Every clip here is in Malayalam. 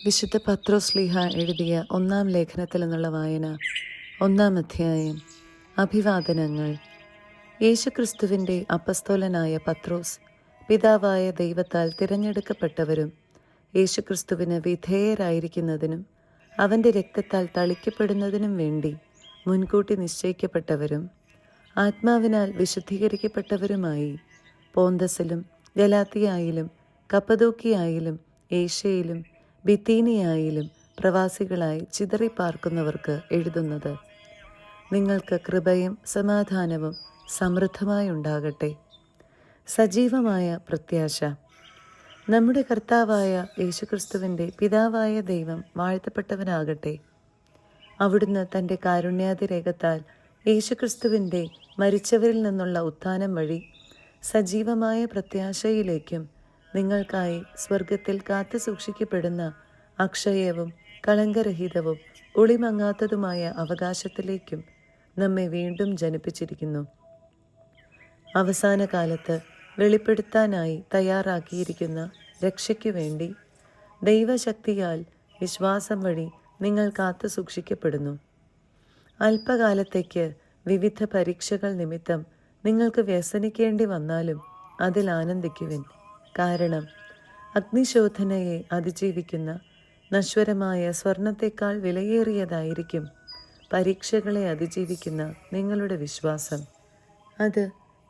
വിശുദ്ധ പത്രോസ്ലീഹ എഴുതിയ ഒന്നാം ലേഖനത്തിൽ നിന്നുള്ള വായന. 1-ാം അധ്യായം. അഭിവാദനങ്ങൾ. യേശുക്രിസ്തുവിൻ്റെ അപ്പസ്തോലനായ പത്രോസ്, പിതാവായ ദൈവത്താൽ തിരഞ്ഞെടുക്കപ്പെട്ടവരും യേശുക്രിസ്തുവിന് വിധേയരായിരിക്കുന്നതിനും അവൻ്റെ രക്തത്താൽ തളിക്കപ്പെടുന്നതിനും വേണ്ടി മുൻകൂട്ടി നിശ്ചയിക്കപ്പെട്ടവരും ആത്മാവിനാൽ വിശുദ്ധീകരിക്കപ്പെട്ടവരുമായി പോന്തസിലും ഗലാത്തിയായിലും കപ്പദോക്കിയായിലും ഏഷ്യയിലും ബിത്തീനിയായിലും പ്രവാസികളായി ചിതറിപ്പാർക്കുന്നവർക്ക് എഴുതുന്നത്: നിങ്ങൾക്ക് കൃപയും സമാധാനവും സമൃദ്ധമായി ഉണ്ടാകട്ടെ. സജീവമായ പ്രത്യാശ. നമ്മുടെ കർത്താവായ യേശുക്രിസ്തുവിൻ്റെ പിതാവായ ദൈവം വാഴ്ത്തപ്പെട്ടവനാകട്ടെ. അവിടുന്ന് തൻ്റെ കാരുണ്യാതിരേകത്താൽ യേശുക്രിസ്തുവിൻ്റെ മരിച്ചവരിൽ നിന്നുള്ള ഉത്ഥാനം വഴി സജീവമായ പ്രത്യാശയിലേക്കും നിങ്ങൾക്കായി സ്വർഗത്തിൽ കാത്തു സൂക്ഷിക്കപ്പെടുന്ന അക്ഷയവും കളങ്കരഹിതവും ഒളിമങ്ങാത്തതുമായ അവകാശത്തിലേക്കും നമ്മെ വീണ്ടും ജനിപ്പിച്ചിരിക്കുന്നു. അവസാന കാലത്ത് വെളിപ്പെടുത്താനായി തയ്യാറാക്കിയിരിക്കുന്ന രക്ഷയ്ക്കു വേണ്ടി ദൈവശക്തിയാൽ വിശ്വാസം വഴി നിങ്ങൾ കാത്തു സൂക്ഷിക്കപ്പെടുന്നു. അല്പകാലത്തേക്ക് വിവിധ പരീക്ഷകൾ നിമിത്തം നിങ്ങൾക്ക് വ്യസനിക്കേണ്ടി വന്നാലും അതിൽ ആനന്ദിക്കുവിൻ. കാരണം അഗ്നിശോധനയെ അതിജീവിക്കുന്ന നശ്വരമായ സ്വർണത്തേക്കാൾ വിലയേറിയതായിരിക്കും പരീക്ഷകളെ അതിജീവിക്കുന്ന നിങ്ങളുടെ വിശ്വാസം. അത്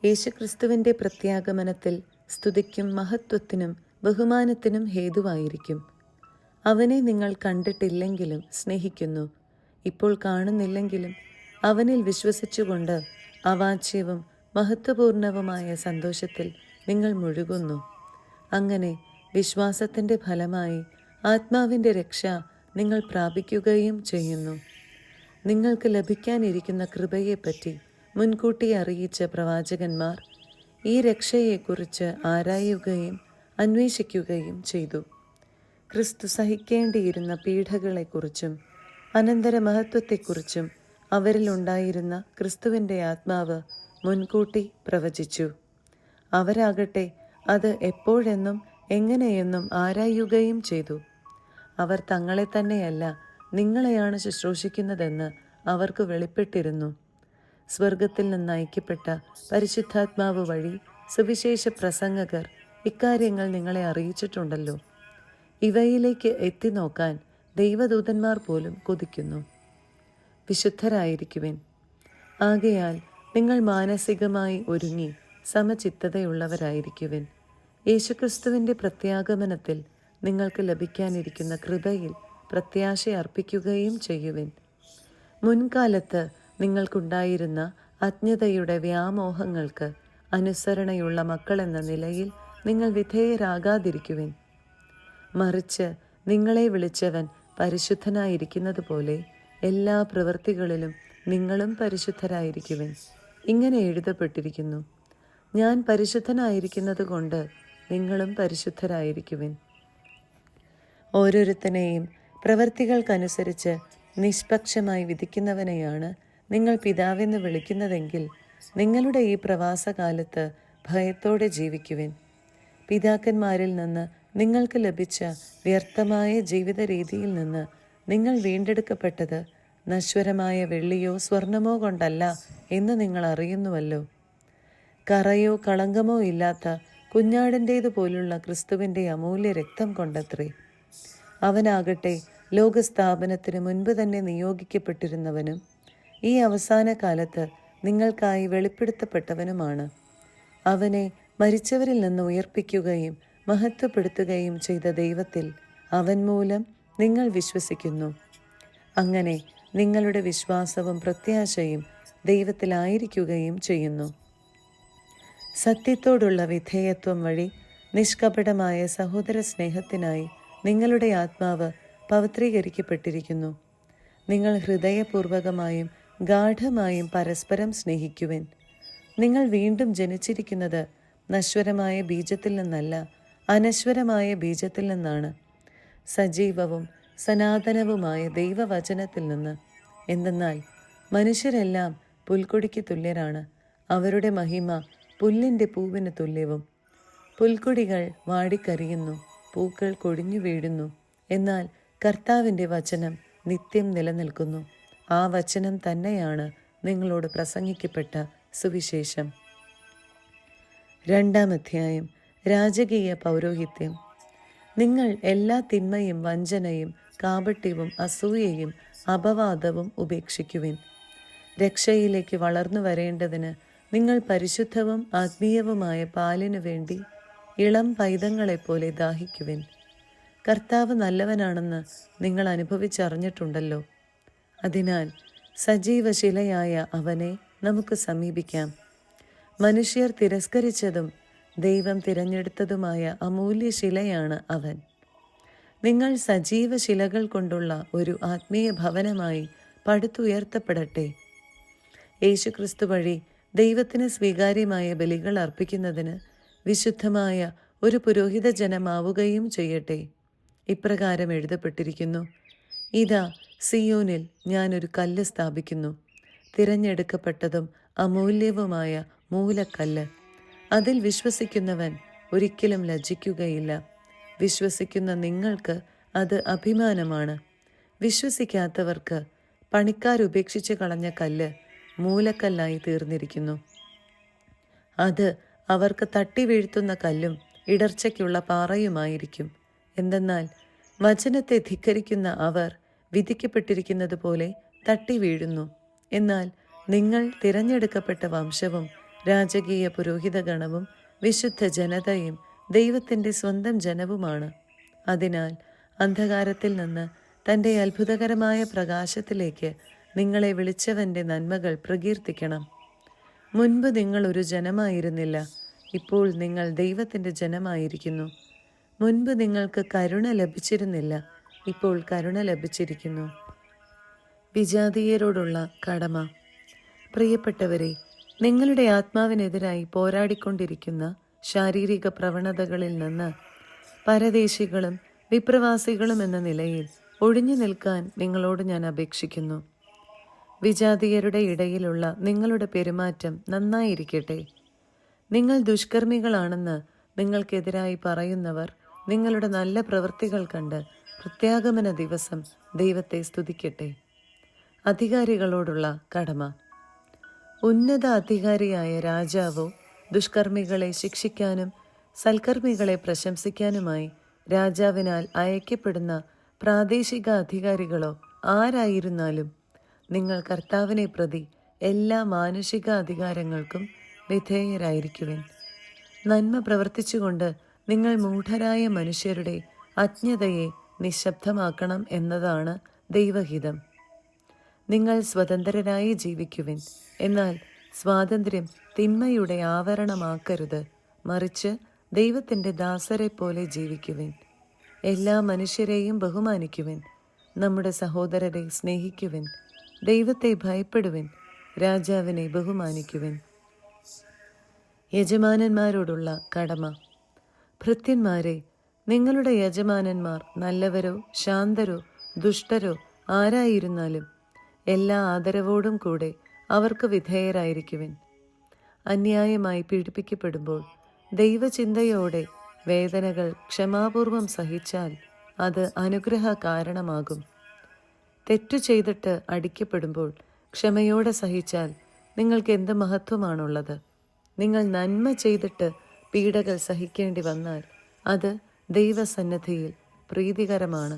യേശുക്രിസ്തുവിൻ്റെ പ്രത്യാഗമനത്തിൽ സ്തുതിക്കും മഹത്വത്തിനും ബഹുമാനത്തിനും ഹേതുവായിരിക്കും. അവനെ നിങ്ങൾ കണ്ടിട്ടില്ലെങ്കിലും സ്നേഹിക്കുന്നു, ഇപ്പോൾ കാണുന്നില്ലെങ്കിലും അവനിൽ വിശ്വസിച്ചുകൊണ്ട് അവാച്യവും മഹത്വപൂർണവുമായ സന്തോഷത്തിൽ നിങ്ങൾ മുഴുകുന്നു. അങ്ങനെ വിശ്വാസത്തിൻ്റെ ഫലമായി ആത്മാവിൻ്റെ രക്ഷ നിങ്ങൾ പ്രാപിക്കുകയും ചെയ്യുന്നു. നിങ്ങൾക്ക് ലഭിക്കാനിരിക്കുന്ന കൃപയെപ്പറ്റി മുൻകൂട്ടി അറിയിച്ച പ്രവാചകന്മാർ ഈ രക്ഷയെക്കുറിച്ച് ആരായുകയും അന്വേഷിക്കുകയും ചെയ്തു. ക്രിസ്തു സഹിക്കേണ്ടിയിരുന്ന പീഡകളെക്കുറിച്ചും അനന്തരമഹത്വത്തെക്കുറിച്ചും അവരിലുണ്ടായിരുന്ന ക്രിസ്തുവിൻ്റെ ആത്മാവ് മുൻകൂട്ടി പ്രവചിച്ചു. അവരാകട്ടെ അത് എപ്പോഴെന്നും എങ്ങനെയെന്നും ആരായുകയും ചെയ്തു. അവർ തങ്ങളെ തന്നെയല്ല നിങ്ങളെയാണ് ശുശ്രൂഷിക്കുന്നതെന്ന് അവർക്ക് വെളിപ്പെട്ടിരുന്നു. സ്വർഗത്തിൽ നിന്ന് അയക്കപ്പെട്ട പരിശുദ്ധാത്മാവ് വഴി സുവിശേഷ പ്രസംഗകർ ഇക്കാര്യങ്ങൾ നിങ്ങളെ അറിയിച്ചിട്ടുണ്ടല്ലോ. ഇവയിലേക്ക് എത്തി നോക്കാൻ ദൈവദൂതന്മാർ പോലും കൊതിക്കുന്നു. വിശുദ്ധരായിരിക്കുവിൻ. ആകയാൽ നിങ്ങൾ മാനസികമായി ഒരുങ്ങി സമചിത്തതയുള്ളവരായിരിക്കുവിൻ. യേശുക്രിസ്തുവിൻ്റെ പ്രത്യാഗമനത്തിൽ നിങ്ങൾക്ക് ലഭിക്കാനിരിക്കുന്ന കൃപയിൽ പ്രത്യാശ അർപ്പിക്കുകയും ചെയ്യുവിൻ. മുൻകാലത്ത് നിങ്ങൾക്കുണ്ടായിരുന്ന അജ്ഞതയുടെ വ്യാമോഹങ്ങൾക്ക് അനുസരണയുള്ള മക്കളെന്ന നിലയിൽ നിങ്ങൾ വിധേയരാകാതിരിക്കുവിൻ. മറിച്ച് നിങ്ങളെ വിളിച്ചവൻ പരിശുദ്ധനായിരിക്കുന്നത് പോലെ എല്ലാ പ്രവൃത്തികളിലും നിങ്ങളും പരിശുദ്ധരായിരിക്കുവിൻ. ഇങ്ങനെ എഴുതപ്പെട്ടിരിക്കുന്നു: ഞാൻ പരിശുദ്ധനായിരിക്കുന്നത് കൊണ്ട് നിങ്ങളും പരിശുദ്ധരായിരിക്കുവിൻ. ഓരോരുത്തനെയും പ്രവൃത്തികൾക്കനുസരിച്ച് നിഷ്പക്ഷമായി വിധിക്കുന്നവനെയാണ് നിങ്ങൾ പിതാവെന്ന് വിളിക്കുന്നതെങ്കിൽ നിങ്ങളുടെ ഈ പ്രവാസകാലത്ത് ഭയത്തോടെ ജീവിക്കുവിൻ. പിതാക്കന്മാരിൽ നിന്ന് നിങ്ങൾക്ക് ലഭിച്ച വ്യർത്ഥമായ ജീവിത രീതിയിൽ നിന്ന് നിങ്ങൾ വീണ്ടെടുക്കപ്പെട്ടത് നശ്വരമായ വെള്ളിയോ സ്വർണമോ കൊണ്ടല്ല എന്ന് നിങ്ങൾ അറിയുന്നുവല്ലോ. കറയോ കളങ്കമോ ഇല്ലാത്ത കുഞ്ഞാടിൻ്റേതുപോലുള്ള ക്രിസ്തുവിൻ്റെ അമൂല്യ രക്തം കൊണ്ടത്രേ. അവനാകട്ടെ ലോകസ്ഥാപനത്തിന് മുൻപ് തന്നെ നിയോഗിക്കപ്പെട്ടിരുന്നവനും ഈ അവസാന കാലത്ത് നിങ്ങൾക്കായി വെളിപ്പെടുത്തപ്പെട്ടവനുമാണ്. അവനെ മരിച്ചവരിൽ നിന്ന് ഉയർപ്പിക്കുകയും മഹത്വപ്പെടുത്തുകയും ചെയ്ത ദൈവത്തിൽ അവൻ മൂലം നിങ്ങൾ വിശ്വസിക്കുന്നു. അങ്ങനെ നിങ്ങളുടെ വിശ്വാസവും പ്രത്യാശയും ദൈവത്തിലായിരിക്കുകയും ചെയ്യുന്നു. സത്യത്തോടുള്ള വിധേയത്വം വഴി നിഷ്കപടമായ സഹോദര സ്നേഹത്തിനായി നിങ്ങളുടെ ആത്മാവ് പവിത്രീകരിക്കപ്പെട്ടിരിക്കുന്നു. നിങ്ങൾ ഹൃദയപൂർവകമായും ഗാഢമായും പരസ്പരം സ്നേഹിക്കുവിൻ. നിങ്ങൾ വീണ്ടും ജനിച്ചിരിക്കുന്നത് നശ്വരമായ ബീജത്തിൽ നിന്നല്ല, അനശ്വരമായ ബീജത്തിൽ നിന്നാണ്, സജീവവും സനാതനവുമായ ദൈവവചനത്തിൽ നിന്ന്. എന്തെന്നാൽ മനുഷ്യരെല്ലാം പുൽക്കൊടിക്ക് തുല്യരാണ്. അവരുടെ മഹിമ പുല്ലിൻ്റെ പൂവിന് തുല്യവും. പുൽക്കൊടികൾ വാടിക്കരിയുന്നു, പൂക്കൾ കൊടിഞ്ഞു വീഴുന്നു, എന്നാൽ കർത്താവിൻ്റെ വചനം നിത്യം നിലനിൽക്കുന്നു. ആ വചനം തന്നെയാണ് നിങ്ങളോട് പ്രസംഗിക്കപ്പെട്ട സുവിശേഷം. 2-ാം അധ്യായം. രാജകീയ പൗരോഹിത്യം. നിങ്ങൾ എല്ലാ തിന്മയും വഞ്ചനയും കാപട്യവും അസൂയയും അപവാദവും ഉപേക്ഷിക്കുവിൻ. രക്ഷയിലേക്ക് വളർന്നു വരേണ്ടതിന് നിങ്ങൾ പരിശുദ്ധവും ആത്മീയവുമായ പാലിനു വേണ്ടി ഇളം പൈതങ്ങളെപ്പോലെ ദാഹിക്കുവിൻ. കർത്താവ് നല്ലവനാണെന്ന് നിങ്ങൾ അനുഭവിച്ചറിഞ്ഞിട്ടുണ്ടല്ലോ. അതിനാൽ സജീവശിലയായ അവനെ നമുക്ക് സമീപിക്കാം. മനുഷ്യർ തിരസ്കരിച്ചതും ദൈവം തിരഞ്ഞെടുത്തതുമായ അമൂല്യ ശിലയാണ് അവൻ. നിങ്ങൾ സജീവ ശിലകൾ കൊണ്ടുള്ള ഒരു ആത്മീയ ഭവനമായി പടുത്തുയർത്തപ്പെടട്ടെ. യേശുക്രിസ്തു വഴി ദൈവത്തിന് സ്വീകാര്യമായ ബലികൾ അർപ്പിക്കുന്നതിന് വിശുദ്ധമായ ഒരു പുരോഹിത ജനമാവുകയും ചെയ്യട്ടെ. ഇപ്രകാരം എഴുതപ്പെട്ടിരിക്കുന്നു: ഇതാ, സിയോനിൽ ഞാനൊരു കല്ല് സ്ഥാപിക്കുന്നു, തിരഞ്ഞെടുക്കപ്പെട്ടതും അമൂല്യവുമായ മൂലക്കല്ല്. അതിൽ വിശ്വസിക്കുന്നവൻ ഒരിക്കലും ലജ്ജിക്കുകയില്ല. വിശ്വസിക്കുന്ന നിങ്ങൾക്ക് അത് അഭിമാനമാണ്. വിശ്വസിക്കാത്തവർക്ക് പണിക്കാരുപേക്ഷിച്ച് കളഞ്ഞ കല്ല് മൂലക്കല്ലായി തീർന്നിരിക്കുന്നു. അത് അവർക്ക് തട്ടി വീഴ്ത്തുന്ന കല്ലും ഇടർച്ചയ്ക്കുള്ള പാറയുമായിരിക്കും. എന്തെന്നാൽ വചനത്തെ ധിക്കരിക്കുന്ന അവർ വിധിക്കപ്പെട്ടിരിക്കുന്നത് പോലെ തട്ടി വീഴുന്നു. എന്നാൽ നിങ്ങൾ തിരഞ്ഞെടുക്കപ്പെട്ട വംശവും രാജകീയ പുരോഹിത ഗണവും വിശുദ്ധ ജനതയും ദൈവത്തിൻ്റെ സ്വന്തം ജനവുമാണ്. അതിനാൽ അന്ധകാരത്തിൽ നിന്ന് തൻ്റെ അത്ഭുതകരമായ പ്രകാശത്തിലേക്ക് നിങ്ങളെ വിളിച്ചവൻ്റെ നന്മകൾ പ്രകീർത്തിക്കണം. മുൻപ് നിങ്ങൾ ഒരു ജനമായിരുന്നില്ല, ഇപ്പോൾ നിങ്ങൾ ദൈവത്തിൻ്റെ ജനമായിരിക്കുന്നു. മുൻപ് നിങ്ങൾക്ക് കരുണ ലഭിച്ചിരുന്നില്ല, ഇപ്പോൾ കരുണ ലഭിച്ചിരിക്കുന്നു. വിജാതീയരോടുള്ള കടമ. പ്രിയപ്പെട്ടവരെ, നിങ്ങളുടെ ആത്മാവിനെതിരായി പോരാടിക്കൊണ്ടിരിക്കുന്ന ശാരീരിക പ്രവണതകളിൽ നിന്ന് പരദേശികളും വിപ്രവാസികളും എന്ന നിലയിൽ ഒഴിഞ്ഞു നിൽക്കാൻ നിങ്ങളോട് ഞാൻ അപേക്ഷിക്കുന്നു. വിജാതീയരുടെ ഇടയിലുള്ള നിങ്ങളുടെ പെരുമാറ്റം നന്നായിരിക്കട്ടെ. നിങ്ങൾ ദുഷ്കർമ്മികളാണെന്ന് നിങ്ങൾക്കെതിരായി പറയുന്നവർ നിങ്ങളുടെ നല്ല പ്രവൃത്തികൾ കണ്ട് പ്രത്യാഗമന ദിവസം ദൈവത്തെ സ്തുതിക്കട്ടെ. അധികാരികളോടുള്ള കടമ. ഉന്നത അധികാരിയായ രാജാവോ ദുഷ്കർമ്മികളെ ശിക്ഷിക്കാനും സൽക്കർമ്മികളെ പ്രശംസിക്കാനുമായി രാജാവിനാൽ അയക്കപ്പെടുന്ന പ്രാദേശിക അധികാരികളോ ആരായിരുന്നാലും നിങ്ങൾ കർത്താവിനെ പ്രതി എല്ലാ മാനുഷിക അധികാരങ്ങൾക്കും വിധേയരായിരിക്കുവിൻ. നന്മ പ്രവർത്തിച്ചുകൊണ്ട് നിങ്ങൾ മൂഢരായ മനുഷ്യരുടെ അജ്ഞതയെ നിശബ്ദമാക്കണം എന്നതാണ് ദൈവഹിതം. നിങ്ങൾ സ്വതന്ത്രരായി ജീവിക്കുവിൻ. എന്നാൽ സ്വാതന്ത്ര്യം തിന്മയുടെ ആവരണമാക്കരുത്, മറിച്ച് ദൈവത്തിൻ്റെ ദാസരെ പോലെ ജീവിക്കുവിൻ. എല്ലാ മനുഷ്യരെയും ബഹുമാനിക്കുവിൻ. നമ്മുടെ സഹോദരരെ സ്നേഹിക്കുവിൻ. ദൈവത്തെ ഭയപ്പെടുവിൻ. രാജാവിനെ ബഹുമാനിക്കുവിൻ. യജമാനന്മാരോടുള്ള കടമ. ഭൃത്യന്മാരെ, നിങ്ങളുടെ യജമാനന്മാർ നല്ലവരോ ശാന്തരോ ദുഷ്ടരോ ആരായിരുന്നാലും എല്ലാ ആദരവോടും കൂടെ അവർക്ക് വിധേയരായിരിക്കുവിൻ. അന്യായമായി പീഡിപ്പിക്കപ്പെടുമ്പോൾ ദൈവചിന്തയോടെ വേദനകൾ ക്ഷമാപൂർവം സഹിച്ചാൽ അത് അനുഗ്രഹ കാരണമാകും. തെറ്റു ചെയ്തിട്ട് അടിക്കപ്പെടുമ്പോൾ ക്ഷമയോടെ സഹിച്ചാൽ നിങ്ങൾക്ക് എന്ത് മഹത്വമാണുള്ളത്? നിങ്ങൾ നന്മ ചെയ്തിട്ട് പീഡകൾ സഹിക്കേണ്ടി വന്നാൽ അത് ദൈവസന്നിധിയിൽ പ്രീതികരമാണ്.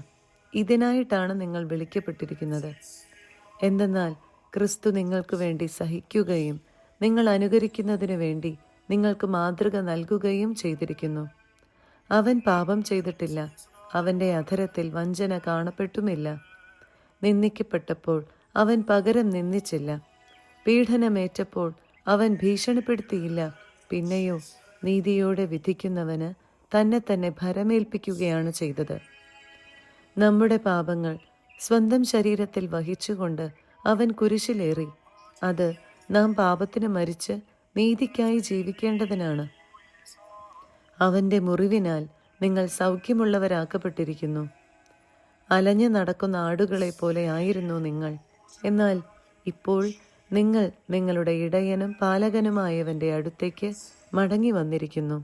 ഇതിനായിട്ടാണ് നിങ്ങൾ വിളിക്കപ്പെട്ടിരിക്കുന്നത്. എന്തെന്നാൽ ക്രിസ്തു നിങ്ങൾക്ക് വേണ്ടി സഹിക്കുകയും നിങ്ങൾ അനുകരിക്കുന്നതിനു വേണ്ടി നിങ്ങൾക്ക് മാതൃക നൽകുകയും ചെയ്തിരിക്കുന്നു. അവൻ പാപം ചെയ്തിട്ടില്ല, അവൻ്റെ അധരത്തിൽ വഞ്ചന കാണപ്പെട്ടുമില്ല. നിന്ദിക്കപ്പെട്ടപ്പോൾ അവൻ പകരം നിന്ദിച്ചില്ല, പീഡനമേറ്റപ്പോൾ അവൻ ഭീഷണിപ്പെടുത്തിയില്ല. പിന്നെയോ നീതിയോടെ വിധിക്കുന്നവന് തന്നെ തന്നെ ഭരമേൽപ്പിക്കുകയാണ് ചെയ്തത്. നമ്മുടെ പാപങ്ങൾ സ്വന്തം ശരീരത്തിൽ വഹിച്ചുകൊണ്ട് അവൻ കുരിശിലേറി. അത് നാം പാപത്തിന് മരിച്ച് നീതിക്കായി ജീവിക്കേണ്ടതിനാണ്. അവൻ്റെ മുറിവിനാൽ നിങ്ങൾ സൗഖ്യമുള്ളവരാക്കപ്പെട്ടിരിക്കുന്നു. അലഞ്ഞു നടക്കുന്ന ആടുകളെ പോലെ ആയിരുന്നു നിങ്ങൾ. എന്നാൽ ഇപ്പോൾ നിങ്ങൾ നിങ്ങളുടെ ഇടയനും പാലകനുമായവൻ്റെ അടുത്തേക്ക് മടങ്ങി വന്നിരിക്കുന്നു.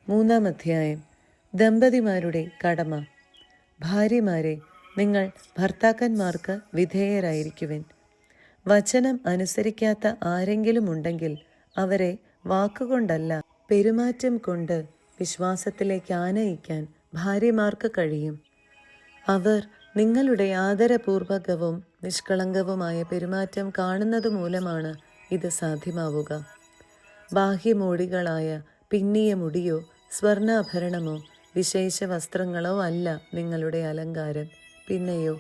3-ാം അധ്യായം. ദമ്പതിമാരുടെ കടമ. ഭാര്യമാരെ, നിങ്ങൾ ഭർത്താക്കന്മാർക്ക് വിധേയരായിരിക്കുവിൻ. വചനം അനുസരിക്കാത്ത ആരെങ്കിലും ഉണ്ടെങ്കിൽ അവരെ വാക്കുകൊണ്ടല്ല, പെരുമാറ്റം കൊണ്ട് വിശ്വാസത്തിലേക്ക് ആനയിക്കാൻ ഭാര്യമാർക്ക് കഴിയും. അവർ നിങ്ങളുടെ ആദരപൂർവകവും നിഷ്കളങ്കവുമായ പെരുമാറ്റം കാണുന്നത് മൂലമാണ് ഇത് സാധ്യമാവുക. ബാഹ്യമോടികളായ പിന്നിയ മുടിയോ സ്വർണ്ണാഭരണമോ വിശേഷ വസ്ത്രങ്ങളോ അല്ല നിങ്ങളുടെ അലങ്കാരം. പിന്നെയോ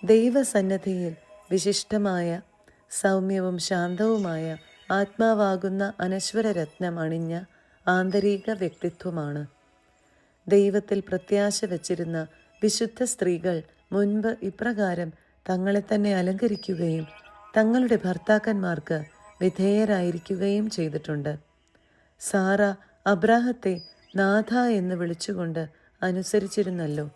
ദൈവസന്നിധിയിൽ വിശിഷ്ടമായ സൗമ്യവും ശാന്തവുമായ ആത്മാവാകുന്ന അനശ്വര രത്നം അണിഞ്ഞ ആന്തരിക വ്യക്തിത്വമാണ്. ദൈവത്തിൽ പ്രത്യാശ വച്ചിരുന്ന വിശുദ്ധ സ്ത്രീകൾ മുൻപ് ഇപ്രകാരം തങ്ങളെ തന്നെ അലങ്കരിക്കുകയും തങ്ങളുടെ ഭർത്താക്കന്മാർക്ക് വിധേയരായിരിക്കുകയും ചെയ്തിട്ടുണ്ട്. സാറ അബ്രാഹത്തെ നാഥ എന്ന് വിളിച്ചുകൊണ്ട് അനുസരിച്ചിരുന്നല്ലോ.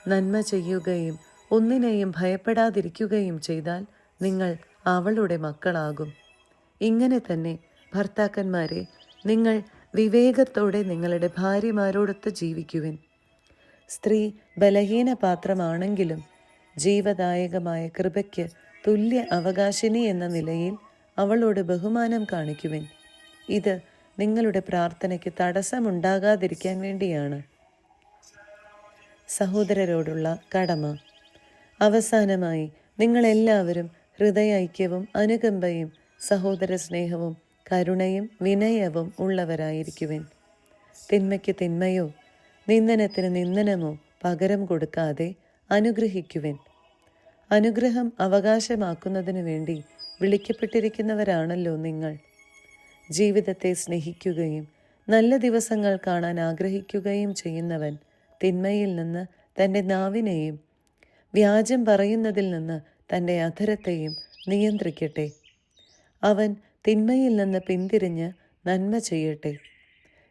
നന്മ ചെയ്യുകയും ഒന്നിനെയും ഭയപ്പെടാതിരിക്കുകയും ചെയ്താൽ നിങ്ങൾ അവളുടെ മക്കളാകും. ഇങ്ങനെ തന്നെ ഭർത്താക്കന്മാരെ, നിങ്ങൾ വിവേകത്തോടെ നിങ്ങളുടെ ഭാര്യമാരോടൊത്ത് ജീവിക്കുവിൻ. സ്ത്രീ ബലഹീന പാത്രമാണെങ്കിലും ജീവദായകമായ കൃപയ്ക്ക് തുല്യ അവകാശിനി എന്ന നിലയിൽ അവളോട് ബഹുമാനം കാണിക്കുവിൻ. ഇത് നിങ്ങളുടെ പ്രാർത്ഥനയ്ക്ക് തടസ്സമുണ്ടാകാതിരിക്കാൻ വേണ്ടിയാണ്. സഹോദരരോടുള്ള കടമ. അവസാനമായി, നിങ്ങളെല്ലാവരും ഹൃദയൈക്യവും അനുകമ്പയും സഹോദര സ്നേഹവും കരുണയും വിനയവും ഉള്ളവരായിരിക്കുവിൻ. തിന്മയ്ക്ക് തിന്മയോ നിന്ദനത്തിന് നിന്ദനമോ പകരം കൊടുക്കാതെ അനുഗ്രഹിക്കുവിൻ. അനുഗ്രഹം അവകാശമാക്കുന്നതിനു വേണ്ടി വിളിക്കപ്പെട്ടിരിക്കുന്നവരാണല്ലോ നിങ്ങൾ. ജീവിതത്തെ സ്നേഹിക്കുകയും നല്ല ദിവസങ്ങൾ കാണാൻ ആഗ്രഹിക്കുകയും ചെയ്യുന്നവൻ തിന്മയിൽ നിന്ന് തൻ്റെ നാവിനെയും വ്യാജം പറയുന്നതിൽ നിന്ന് തൻ്റെ അധരത്തെയും നിയന്ത്രിക്കട്ടെ. അവൻ തിന്മയിൽ നിന്ന് പിന്തിരിഞ്ഞ് നന്മ ചെയ്യട്ടെ.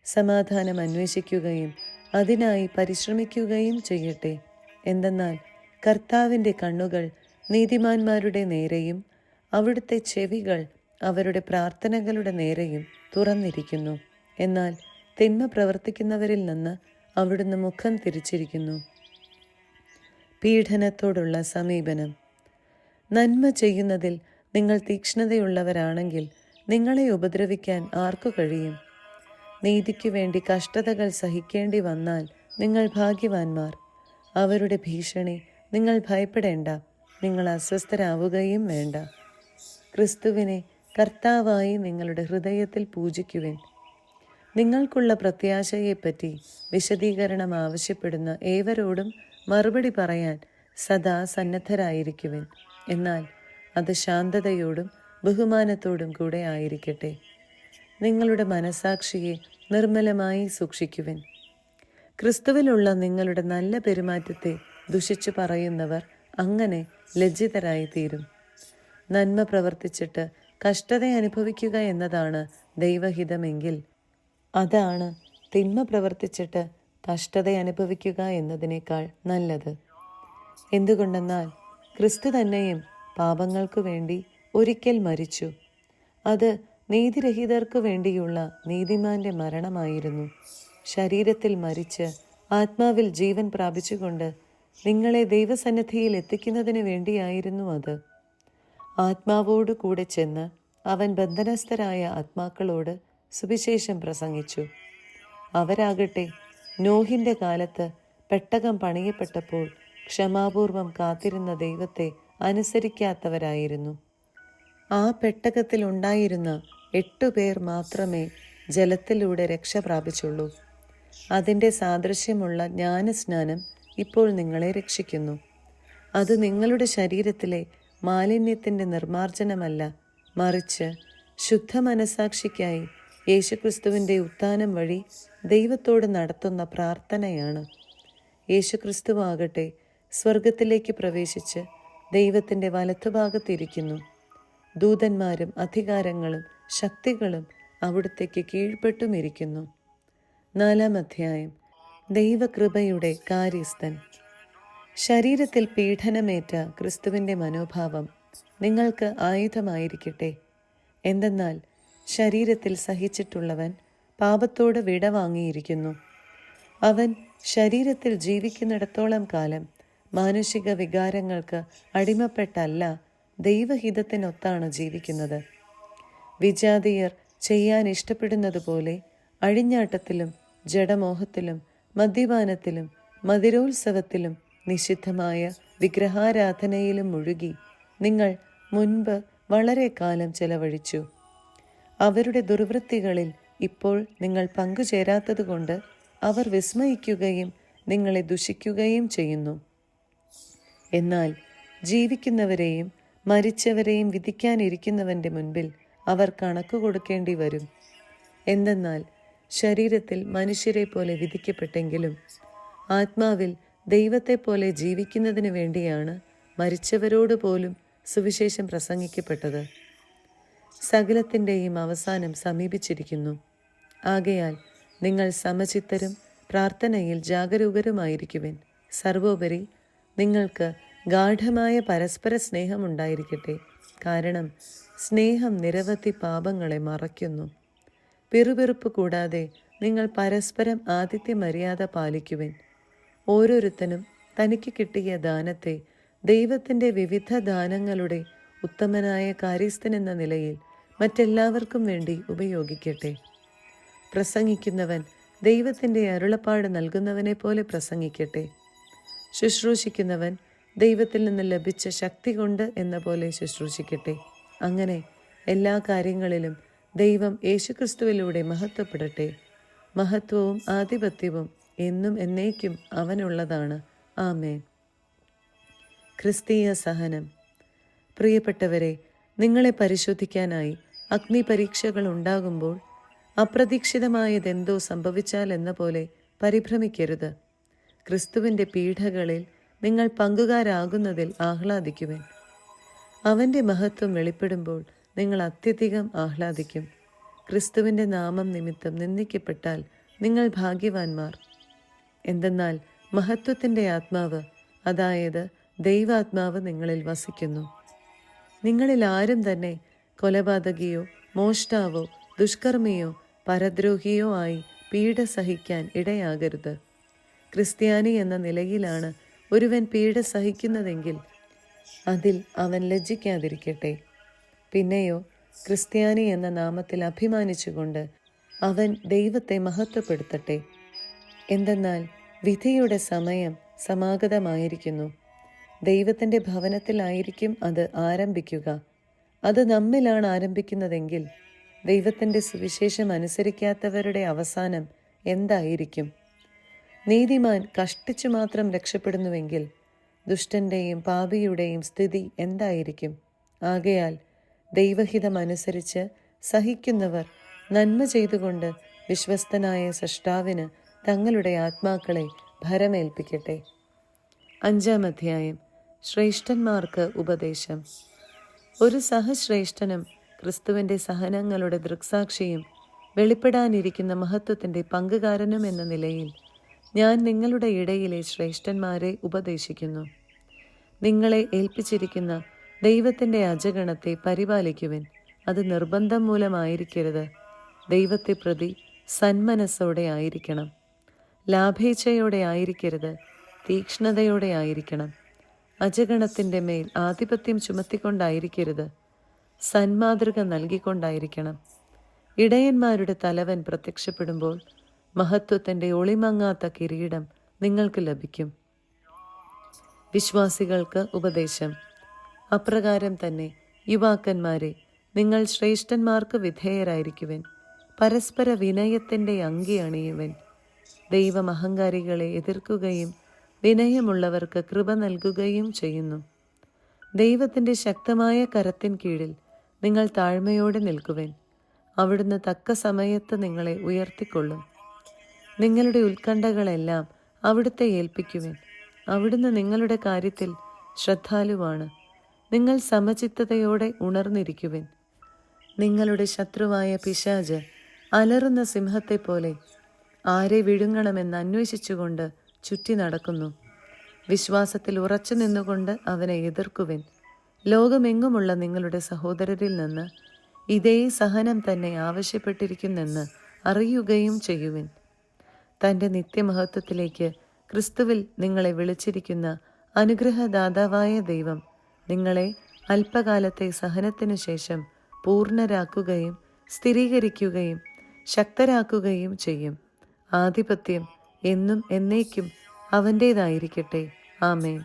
സമാധാനം അന്വേഷിക്കുകയും അതിനായി പരിശ്രമിക്കുകയും ചെയ്യട്ടെ. എന്തെന്നാൽ കർത്താവിൻ്റെ കണ്ണുകൾ നീതിമാന്മാരുടെ നേരെയും അവിടുത്തെ ചെവികൾ അവരുടെ പ്രാർത്ഥനകളുടെ നേരെയും തുറന്നിരിക്കുന്നു. എന്നാൽ തിന്മ പ്രവർത്തിക്കുന്നവരിൽ നിന്ന് അവിടുന്ന് മുഖം തിരിച്ചിരിക്കുന്നു. പീഡനത്തോടുള്ള സമീപനം. നന്മ ചെയ്യുന്നതിൽ നിങ്ങൾ തീക്ഷ്ണതയുള്ളവരാണെങ്കിൽ നിങ്ങളെ ഉപദ്രവിക്കാൻ ആർക്കു കഴിയും? നീതിക്കു വേണ്ടി കഷ്ടതകൾ സഹിക്കേണ്ടി വന്നാൽ നിങ്ങൾ ഭാഗ്യവാന്മാർ. അവരുടെ ഭീഷണി നിങ്ങൾ ഭയപ്പെടേണ്ട, നിങ്ങൾ അസ്വസ്ഥരാവുകയും വേണ്ട. ക്രിസ്തുവിനെ കർത്താവായി നിങ്ങളുടെ ഹൃദയത്തിൽ പൂജിക്കുവിൻ. നിങ്ങൾക്കുള്ള പ്രത്യാശയെപ്പറ്റി വിശദീകരണം ആവശ്യപ്പെടുന്ന ഏവരോടും മറുപടി പറയാൻ സദാ സന്നദ്ധരായിരിക്കുവിൻ. എന്നാൽ അത് ശാന്തതയോടും ബഹുമാനത്തോടും കൂടെ ആയിരിക്കട്ടെ. നിങ്ങളുടെ മനസാക്ഷിയെ നിർമ്മലമായി സൂക്ഷിക്കുവിൻ. ക്രിസ്തുവിലുള്ള നിങ്ങളുടെ നല്ല പെരുമാറ്റത്തെ ദുഷിച്ചു പറയുന്നവർ അങ്ങനെ ലജ്ജിതരായി തീരും. നന്മ പ്രവർത്തിച്ചിട്ട് കഷ്ടത അനുഭവിക്കുക എന്നതാണ് ദൈവഹിതമെങ്കിൽ അതാണ് തിന്മ പ്രവർത്തിച്ചിട്ട് കഷ്ടത അനുഭവിക്കുക എന്നതിനേക്കാൾ നല്ലത്. എന്തുകൊണ്ടെന്നാൽ ക്രിസ്തു തന്നെയും പാപങ്ങൾക്കു വേണ്ടി ഒരിക്കൽ മരിച്ചു. അത് നീതിരഹിതർക്കു വേണ്ടിയുള്ള നീതിമാന്റെ മരണമായിരുന്നു. ശരീരത്തിൽ മരിച്ച് ആത്മാവിൽ ജീവൻ പ്രാപിച്ചുകൊണ്ട് നിങ്ങളെ ദൈവസന്നിധിയിൽ എത്തിക്കുന്നതിന് വേണ്ടിയായിരുന്നു അത്. ആത്മാവോടു കൂടെ ചെന്ന് അവൻ ബന്ധനസ്ഥരായ ആത്മാക്കളോട് സുവിശേഷം പ്രസംഗിച്ചു. അവരാകട്ടെ നോഹിന്റെ കാലത്ത് പെട്ടകം പണിയപ്പെട്ടപ്പോൾ ക്ഷമാപൂർവം കാത്തിരുന്ന ദൈവത്തെ അനുസരിക്കാത്തവരായിരുന്നു. ആ പെട്ടകത്തിൽ ഉണ്ടായിരുന്ന 8 പേർ മാത്രമേ ജലത്തിലൂടെ രക്ഷ പ്രാപിച്ചുള്ളൂ. അതിൻ്റെ സാദൃശ്യമുള്ള ജ്ഞാനസ്നാനം ഇപ്പോൾ നിങ്ങളെ രക്ഷിക്കുന്നു. അത് നിങ്ങളുടെ ശരീരത്തിലെ മാലിന്യത്തിൻ്റെ നിർമ്മാർജ്ജനമല്ല, മറിച്ച് ശുദ്ധ മനസാക്ഷിക്കായി യേശുക്രിസ്തുവിൻ്റെ ഉത്ഥാനം വഴി ദൈവത്തോട് നടത്തുന്ന പ്രാർത്ഥനയാണ്. യേശുക്രിസ്തുവാകട്ടെ സ്വർഗത്തിലേക്ക് പ്രവേശിച്ച് ദൈവത്തിൻ്റെ വലത്തുഭാഗത്തിരിക്കുന്നു. ദൂതന്മാരും അധികാരങ്ങളും ശക്തികളും അവിടുത്തേക്ക് കീഴ്പ്പെട്ടുമിരിക്കുന്നു. 4-ാം അധ്യായം. ദൈവകൃപയുടെ കാര്യസ്ഥൻ. ശരീരത്തിൽ പീഡനമേറ്റ ക്രിസ്തുവിൻ്റെ മനോഭാവം നിങ്ങൾക്ക് ആയുധമായിരിക്കട്ടെ. എന്തെന്നാൽ ശരീരത്തിൽ സഹിച്ചിട്ടുള്ളവൻ പാപത്തോട് വിട വാങ്ങിയിരിക്കുന്നു. അവൻ ശരീരത്തിൽ ജീവിക്കുന്നിടത്തോളം കാലം മാനുഷിക വികാരങ്ങൾക്ക് അടിമപ്പെട്ടല്ല, ദൈവഹിതത്തിനൊത്താണ് ജീവിക്കുന്നത്. വിജാതീയർ ചെയ്യാൻ ഇഷ്ടപ്പെടുന്നതുപോലെ അഴിഞ്ഞാട്ടത്തിലും ജഡമോഹത്തിലും മദ്യപാനത്തിലും മദിരോത്സവത്തിലും നിഷിദ്ധമായ വിഗ്രഹാരാധനയിലും മുഴുകി നിങ്ങൾ മുൻപ് വളരെ കാലം ചെലവഴിച്ചു. അവരുടെ ദുർവൃത്തികളിൽ ഇപ്പോൾ നിങ്ങൾ പങ്കുചേരാത്തതുകൊണ്ട് അവർ വിസ്മയിക്കുകയും നിങ്ങളെ ദുഷിക്കുകയും ചെയ്യുന്നു. എന്നാൽ ജീവിക്കുന്നവരെയും മരിച്ചവരെയും വിധിക്കാനിരിക്കുന്നവൻ്റെ മുൻപിൽ അവർ കണക്ക് കൊടുക്കേണ്ടി വരും. എന്തെന്നാൽ ശരീരത്തിൽ മനുഷ്യരെ പോലെ വിധിക്കപ്പെട്ടെങ്കിലും ആത്മാവിൽ ദൈവത്തെപ്പോലെ ജീവിക്കുന്നതിന് വേണ്ടിയാണ് മരിച്ചവരോട് പോലും സുവിശേഷം പ്രസംഗിക്കപ്പെട്ടത്. സകലത്തിൻ്റെയും അവസാനം സമീപിച്ചിരിക്കുന്നു. ആകയാൽ നിങ്ങൾ സമചിത്തരും പ്രാർത്ഥനയിൽ ജാഗരൂകരുമായിരിക്കുവിൻ. സർവോപരി നിങ്ങൾക്ക് ഗാഢമായ പരസ്പര സ്നേഹമുണ്ടായിരിക്കട്ടെ. കാരണം സ്നേഹം നിരവധി പാപങ്ങളെ മറയ്ക്കുന്നു. പിറുപിറുപ്പ് കൂടാതെ നിങ്ങൾ പരസ്പരം ആതിഥ്യ മര്യാദ പാലിക്കുവിൻ. ഓരോരുത്തനും തനിക്ക് കിട്ടിയ ദാനത്തെ ദൈവത്തിൻ്റെ വിവിധ ദാനങ്ങളുടെ ഉത്തമനായ കാര്യസ്ഥനെന്ന നിലയിൽ മറ്റെല്ലാവർക്കും വേണ്ടി ഉപയോഗിക്കട്ടെ. പ്രസംഗിക്കുന്നവൻ ദൈവത്തിൻ്റെ അരുളപ്പാട് നൽകുന്നവനെ പോലെ പ്രസംഗിക്കട്ടെ. ശുശ്രൂഷിക്കുന്നവൻ ദൈവത്തിൽ നിന്ന് ലഭിച്ച ശക്തി കൊണ്ട് എന്ന പോലെ ശുശ്രൂഷിക്കട്ടെ. അങ്ങനെ എല്ലാ കാര്യങ്ങളിലും ദൈവം യേശുക്രിസ്തുവിലൂടെ മഹത്വപ്പെടട്ടെ. മഹത്വവും ആധിപത്യവും എന്നും എന്നേക്കും അവനുള്ളതാണ്. ആമേൻ. ക്രിസ്തീയ സഹനം. പ്രിയപ്പെട്ടവരെ, നിങ്ങളെ പരിശോധിക്കാനായി അഗ്നിപരീക്ഷകൾ ഉണ്ടാകുമ്പോൾ അപ്രതീക്ഷിതമായതെന്തോ സംഭവിച്ചാൽ എന്ന പോലെ പരിഭ്രമിക്കരുത്. ക്രിസ്തുവിൻ്റെ പീഡകളിൽ നിങ്ങൾ പങ്കുകാരാകുന്നതിൽ ആഹ്ലാദിക്കുവിൻ. അവൻ്റെ മഹത്വം വെളിപ്പെടുമ്പോൾ നിങ്ങൾ അത്യധികം ആഹ്ലാദിക്കും. ക്രിസ്തുവിൻ്റെ നാമം നിമിത്തം നിന്ദിക്കപ്പെട്ടാൽ നിങ്ങൾ ഭാഗ്യവാന്മാർ. എന്തെന്നാൽ മഹത്വത്തിൻ്റെ ആത്മാവ്, അതായത് ദൈവാത്മാവ് നിങ്ങളിൽ വസിക്കുന്നു. നിങ്ങളിൽ ആരും തന്നെ കൊലപാതകിയോ മോഷ്ടാവോ ദുഷ്കർമ്മിയോ പരദ്രോഹിയോ ആയി പീഡ സഹിക്കാൻ ഇടയാകരുത്. ക്രിസ്ത്യാനി എന്ന നിലയിലാണ് ഒരുവൻ പീഡ സഹിക്കുന്നതെങ്കിൽ അതിൽ അവൻ ലജ്ജിക്കാതിരിക്കട്ടെ. പിന്നെയോ ക്രിസ്ത്യാനി എന്ന നാമത്തിൽ അഭിമാനിച്ചുകൊണ്ട് അവൻ ദൈവത്തെ മഹത്വപ്പെടുത്തട്ടെ. എന്തെന്നാൽ വിധിയുടെ സമയം സമാഗതമായിരിക്കുന്നു. ദൈവത്തിൻ്റെ ഭവനത്തിലായിരിക്കും അത് ആരംഭിക്കുക. അത് നമ്മിലാണ് ആരംഭിക്കുന്നതെങ്കിൽ ദൈവത്തിൻ്റെ സുവിശേഷം അനുസരിക്കാത്തവരുടെ അവസാനം എന്തായിരിക്കും? നീതിമാൻ കഷ്ടിച്ചു മാത്രം രക്ഷപ്പെടുന്നുവെങ്കിൽ ദുഷ്ടൻ്റെയും പാപിയുടെയും സ്ഥിതി എന്തായിരിക്കും? ആകയാൽ ദൈവഹിതമനുസരിച്ച് സഹിക്കുന്നവർ നന്മ ചെയ്തുകൊണ്ട് വിശ്വസ്തനായ സൃഷ്ടാവിന് തങ്ങളുടെ ആത്മാക്കളെ ഭരമേൽപ്പിക്കട്ടെ. 5-ാം അധ്യായം. ശ്രേഷ്ഠന്മാർക്ക് ഉപദേശം. ഒരു സഹശ്രേഷ്ഠനും ക്രിസ്തുവിൻ്റെ സഹനങ്ങളുടെ ദൃക്സാക്ഷിയും വെളിപ്പെടാനിരിക്കുന്ന മഹത്വത്തിൻ്റെ പങ്കുകാരനും എന്ന നിലയിൽ ഞാൻ നിങ്ങളുടെ ഇടയിലെ ശ്രേഷ്ഠന്മാരെ ഉപദേശിക്കുന്നു. നിങ്ങളെ ഏൽപ്പിച്ചിരിക്കുന്ന ദൈവത്തിൻ്റെ അജഗണത്തെ പരിപാലിക്കുവിൻ. അത് നിർബന്ധം മൂലമായിരിക്കരുത്. ദൈവത്തെ പ്രതി സന്മനസ്സോടെ ആയിരിക്കണം. ലാഭേച്ഛയോടെ ആയിരിക്കരുത്, തീക്ഷ്ണതയോടെ ആയിരിക്കണം. അജഗണത്തിൻ്റെ മേൽ ആധിപത്യം ചുമത്തിക്കൊണ്ടായിരിക്കരുത്, സന്മാതൃക നൽകിക്കൊണ്ടായിരിക്കണം. ഇടയന്മാരുടെ തലവൻ പ്രത്യക്ഷപ്പെടുമ്പോൾ മഹത്വത്തിൻ്റെ ഒളിമങ്ങാത്ത കിരീടം നിങ്ങൾക്ക് ലഭിക്കും. വിശ്വാസികൾക്ക് ഉപദേശം. അപ്രകാരം തന്നെ യുവാക്കന്മാരെ, നിങ്ങൾ ശ്രേഷ്ഠന്മാർക്ക് വിധേയരായിരിക്കുവിൻ. പരസ്പര വിനയത്തിൻ്റെ അങ്കി അണിയുവിൻ. ദൈവം അഹങ്കാരികളെ എതിർക്കുകയും വിനയമുള്ളവർക്ക് കൃപ നൽകുകയും ചെയ്യുന്നു. ദൈവത്തിൻ്റെ ശക്തമായ കരത്തിൻ കീഴിൽ നിങ്ങൾ താഴ്മയോടെ നിൽക്കുവിൻ. അവിടുന്ന് തക്ക സമയത്ത് നിങ്ങളെ ഉയർത്തിക്കൊള്ളും. നിങ്ങളുടെ ഉത്കണ്ഠകളെല്ലാം അവിടുത്തെ ഏൽപ്പിക്കുവിൻ. അവിടുന്ന് നിങ്ങളുടെ കാര്യത്തിൽ ശ്രദ്ധാലുവാണ്. നിങ്ങൾ സമചിത്തതയോടെ ഉണർന്നിരിക്കുവിൻ. നിങ്ങളുടെ ശത്രുവായ പിശാച് അലറുന്ന സിംഹത്തെപ്പോലെ ആരെ വിഴുങ്ങണമെന്ന് അന്വേഷിച്ചുകൊണ്ട് ചുറ്റി നടക്കുന്നു. വിശ്വാസത്തിൽ ഉറച്ചു നിന്നുകൊണ്ട് അവനെ എതിർക്കുവിൻ. ലോകമെങ്ങുമുള്ള നിങ്ങളുടെ സഹോദരരിൽ നിന്ന് ഇതേ സഹനം തന്നെ ആവശ്യപ്പെട്ടിരിക്കുന്നെന്ന് അറിയുകയും ചെയ്യുവിൻ. തൻ്റെ നിത്യമഹത്വത്തിലേക്ക് ക്രിസ്തുവിൽ നിങ്ങളെ വിളിച്ചിരിക്കുന്ന അനുഗ്രഹദാതാവായ ദൈവം നിങ്ങളെ അല്പകാലത്തെ സഹനത്തിനു ശേഷം പൂർണ്ണരാക്കുകയും സ്ഥിരീകരിക്കുകയും ശക്തരാക്കുകയും ചെയ്യും. ആധിപത്യം എന്നും എന്നേക്കും അവൻ്റേതായിരിക്കട്ടെ. ആമേൻ.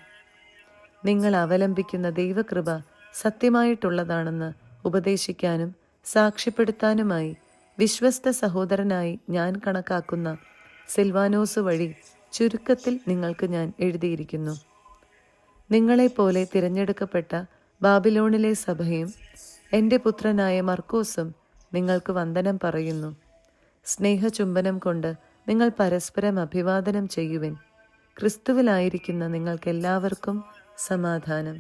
നിങ്ങൾ അവലംബിക്കുന്ന ദൈവകൃപ സത്യമായിട്ടുള്ളതാണെന്ന് ഉപദേശിക്കാനും സാക്ഷ്യപ്പെടുത്താനുമായി വിശ്വസ്ത സഹോദരനായി ഞാൻ കണക്കാക്കുന്ന സിൽവാനോസ് വഴി ചുരുക്കത്തിൽ നിങ്ങൾക്ക് ഞാൻ എഴുതിയിരിക്കുന്നു. നിങ്ങളെപ്പോലെ തിരഞ്ഞെടുക്കപ്പെട്ട ബാബിലോണിലെ സഭയും എൻ്റെ പുത്രനായ മർക്കോസും നിങ്ങൾക്ക് വന്ദനം പറയുന്നു. സ്നേഹചുംബനം കൊണ്ട് നിങ്ങൾ പരസ്പരം അഭിവാദനം ചെയ്യുവിൻ. ക്രിസ്തുവിലായിരിക്കുന്ന നിങ്ങൾക്കെല്ലാവർക്കും സമാധാനം.